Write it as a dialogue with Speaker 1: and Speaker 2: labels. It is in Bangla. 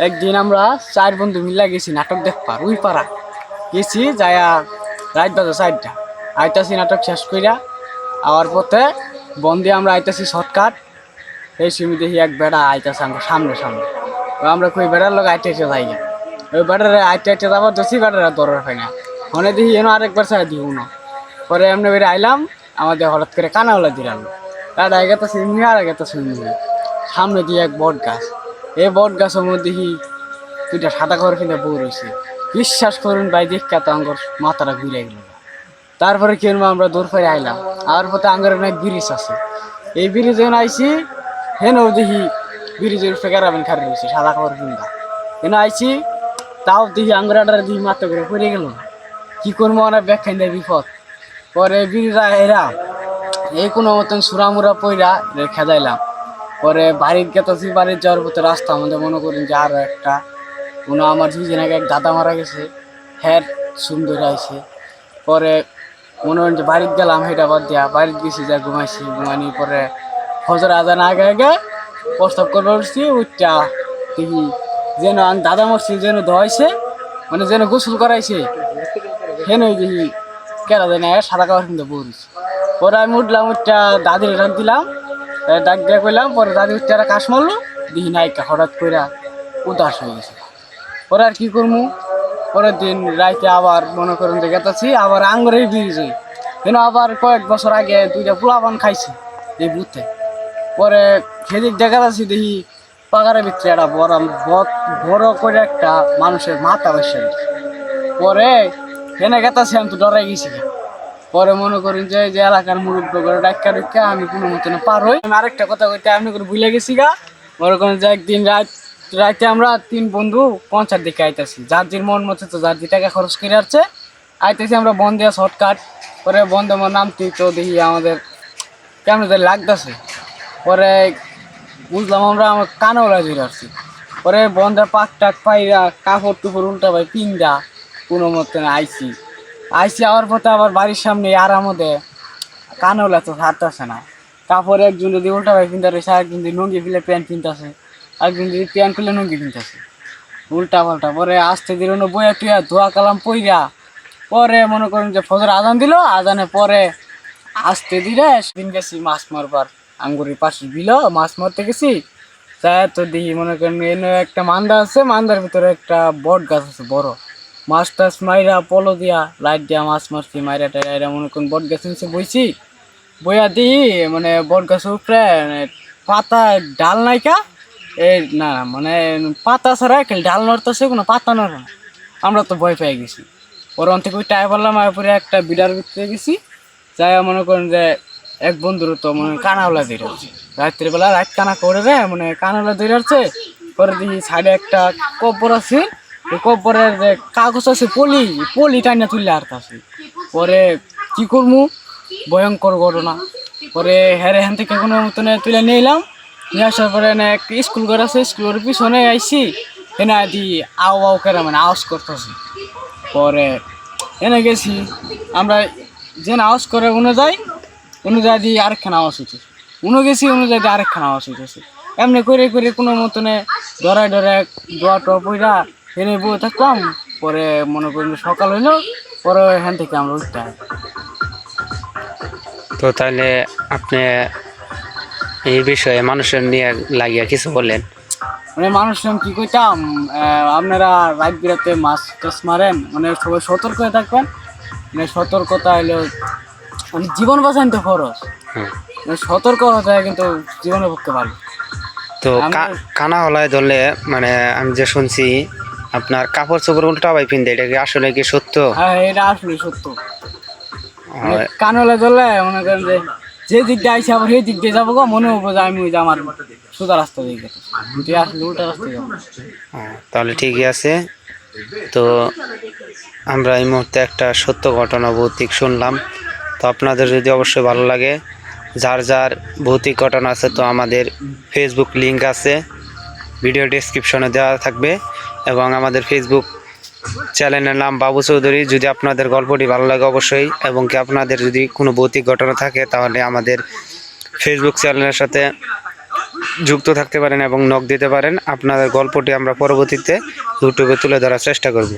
Speaker 1: একদিন আমরা 4 বন্ধু মিলা গেছি নাটক দেখবার ওই পাড়া গেছি যায়া রাত বাজে 4টা আইতাছি নাটক শেষ কইরা আওয়ার পথে বন্দি আমরা আইতাছি শর্টকাট এই সময় দেখি এক বেড়া আইতাছে আমার সামনে সামনে আমরা কই বেড়ার লোক আইতে যাই না ওই বেড়ারে আইতে যাবার দোষী বেড়ারা দরকার হয় না মনে দেখি এনো আরেকবার চাই দিই না পরে এমনি বেড়ে আইলাম আমাদের হঠাৎ করে কানাওলা দিলাম তার আগে তো শুনি আর আগে তো শুনি সামনে দিয়ে এক বট গাছ এই বট গাছের মধ্যে দেখি দুইটা সাদা ঘর কিনে বউ রয়েছে বিশ্বাস করুন ভাই দেখা তো আঙ্গর মাথাটা ঘুরে গেল তারপরে কেন আমরা দৌড় ফেরে আইলাম আর পথে আঙ্গরের অনেক ব্রিজ আছে এই ব্রিজ যখন আইসি হেনও দেখি ব্রিজের ফেকারাবেন খারে রয়েছে সাদা খবর কিনবা হেন আইসি তাও দেখি আঙ্গরাটার দেখি মাথা করে পড়ে গেল কি করবো অনেক ব্যাখ্যান দেয় বিপদ পরে ব্রিজা এরা এই কোনো মতন সুরামুরা পইরা রেখা যাইলাম পরে বাড়ির গেতেছি বাড়ির যাওয়ার পথে রাস্তা আমাদের মনে করেন যে আরও একটা কোনো আমার দুদিন আগে এক দাদা মারা গেছে হ্যাঁ সুন্দর আইছে পরে মনে করেন যে বাড়িতে গেলাম সেটা বাদ দিয়া বাড়িতে গেছি যা ঘুমাইছি ঘুমানি পরে ফজর আজান আগে আগে প্রস্তাব করবার উঠছি ওইটা দেখি যেন দাদা মরছি যেন ধোয়াইছে মানে যেন গোসল করাইছে হেন ওই দেখি কেনা যায় না সাদা কাপড় কিনতে পড়েছি পরে আমি উঠলাম ওইটা দাদির ডাক দিলাম ডাক দিয়ে কইলাম পরে দাদি উঠতে একটা কাশ মারলো দেখি নায়িকা হঠাৎ করে উদাস হয়ে গেছে পরে আর কি করবো পরের দিন রাইতে আবার মনে করেন যে গেতাছি আবার আঙ্গুরেই ব্রিজ হই কেন আবার কয়েক বছর আগে দুইটা পোলাপান খাইছি এই বুথে পরে সেদিক দেখা যাচ্ছি দেখি পাকারের ভিতরে একটা বড় করে একটা মানুষের মাথা বসে পরে এনে গেতাছি আমি তো ডরাই গেছি পরে মনে করেন যে এলাকার মুরব্ব করে ডাক্কা আমি কোনো মতনে পার হই আমি আরেকটা কথা কইতে আমি করে ভুলে গেছি গা মনে করেন যে একদিন রাতে আমরা 3 বন্ধু পঞ্চায়েত দিকে আইতেছি যার যে মন মতো তো যার যে টাকা খরচ করে আসছে আইতেছি আমরা বন দেওয়া শর্টকাট পরে বন্ধ আমার নামটি তো দেখি আমাদের কেমন লাগতেছে পরে বুঝলাম আমরা আমার কানওলা ধরে আসছি পরে বন্ধের পাক টাক পাইরা কাপড় টুপড় উল্টা পাই পিন্দা কোনো মতন আইসি আওয়ার পথে আবার বাড়ির সামনে আর আমাদের কানওলা তো হারতেছে না কাপড় একজন যদি উল্টা পাই পিনতে রয়েছে একজন যদি লুঙ্গি ফেলে প্যান্ট কিনতেছে একজন যদি প্যান্ট ফেলে লুঙ্গি কিনতেছে উল্টা পাল্টা পরে আসতে দিল না বইয়া টুয়া ধোয়া কালাম পইরা পরে মনে করেন যে ফজর আজান দিল আজানের পরে আসতে দিলে সেদিন গেছি মাছ মারবার আঙ্গুরের পাশে বিল মাছ মারতে গেছি তাই তো দেখি মনে করেন এনে একটা মান্দা আছে মান্দার ভিতরে একটা বট গাছ আছে বড় মাছ টাছ মাইরা পলো দিয়া লাইট দিয়া মাছ মারছি মাইরা টাইরা মনে করেন বট গাছ নিচে বইছি বইয়া দিই মানে বট গাছের উপরে পাতা ডাল নাইকা এই না মানে পাতা ছাড়া খেলে ডাল নড়তেছে কোনো পাতা নড়ে না আমরা তো ভয় পেয়ে গেছি ওর থেকে ওই টাই পারলাম পরে একটা বিডার ভিতরে গেছি যাই মনে করেন যে এক বন্ধুর তো মানে কানাওলা ধরে আছে রাত্রিবেলা রাত কানা করে রে মানে কানাওলা ধরে আছে পরে দেখি সাইডে একটা কব্বর আছে ওই কব্বরের যে কাগজ আছে পলি টাইনা তুললে আর আছে পরে কি করবো ভয়ঙ্কর ঘটনা পরে হ্যান থেকে কোনো মতনে তুলে নিয়ে এলাম নিয়ে আসার পরে এক স্কুল ঘর আছে স্কুলের পিছনে আইসি এনে দি আও করে মানে আওয়াজ করতেছি পরে এনে গেছি আমরা যে আওয়াজ করে অনুযায়ী দিয়ে আরেকখানা আওয়াজ হইতেছে গেছি অনুযায়ী দিয়ে আরেকখানা আওয়াজ হইতেছে এমনি করে কোনো মতনে ডরায় দোয়া টোয়া পইরা এনে বই থাকলাম পরে মনে করেন সকাল হইলো পরে এখান থেকে আমরা উঠতে হয়।
Speaker 2: তো তাহলে আপনি এই বিষয়ে মানুষের নিয়ে লাগিয়া কিছু বললেন
Speaker 1: মানে মানুষ কি কইতাম আপনারা রাত বিরাতে মাছ টাছ মারেন মানে সবাই সতর্ক হয়ে থাকবেন মানে সতর্কতা হলো মানে জীবন বাঁচান তো খরচ মানে সতর্ক হতে হয় কিন্তু জীবনের পক্ষে ভালো।
Speaker 2: তো কানা হলায় ধরলে মানে আমি যে শুনছি আপনার কাপড় চোপড় উল্টা পাই পিনতে এটা কি আসলে কি সত্য?
Speaker 1: হ্যাঁ এটা আসলে সত্য কান হলে ধরলে মনে করেন যে দিক দিয়ে আইসি আবার সেই দিক দিয়ে যাবো গো মনে হবো যে আমি ওই যে আমার সোজা রাস্তা দিয়ে গেছি কিন্তু আসলে উল্টা রাস্তায় যাবো।
Speaker 2: তাহলে ঠিকই আছে। তো আমরা এই মুহূর্তে একটা সত্য ঘটনা ভৌতিক শুনলাম। তো আপনাদের যদি অবশ্যই ভালো লাগে যার যার ভৌতিক ঘটনা আছে তো আমাদের ফেসবুক লিঙ্ক আছে ভিডিও ডেসক্রিপশনে দেওয়া থাকবে এবং আমাদের ফেসবুক চ্যানেলের নাম বাবু চৌধুরী। যদি আপনাদের গল্পটি ভালো লাগে অবশ্যই এবং কি আপনাদের যদি কোনো ভৌতিক ঘটনা থাকে তাহলে আমাদের ফেসবুক চ্যানেলের সাথে যুক্ত থাকতে পারেন এবং নক দিতে পারেন। আপনাদের গল্পটি আমরা পরবর্তীতে ইউটিউবে তুলে ধরার চেষ্টা করব।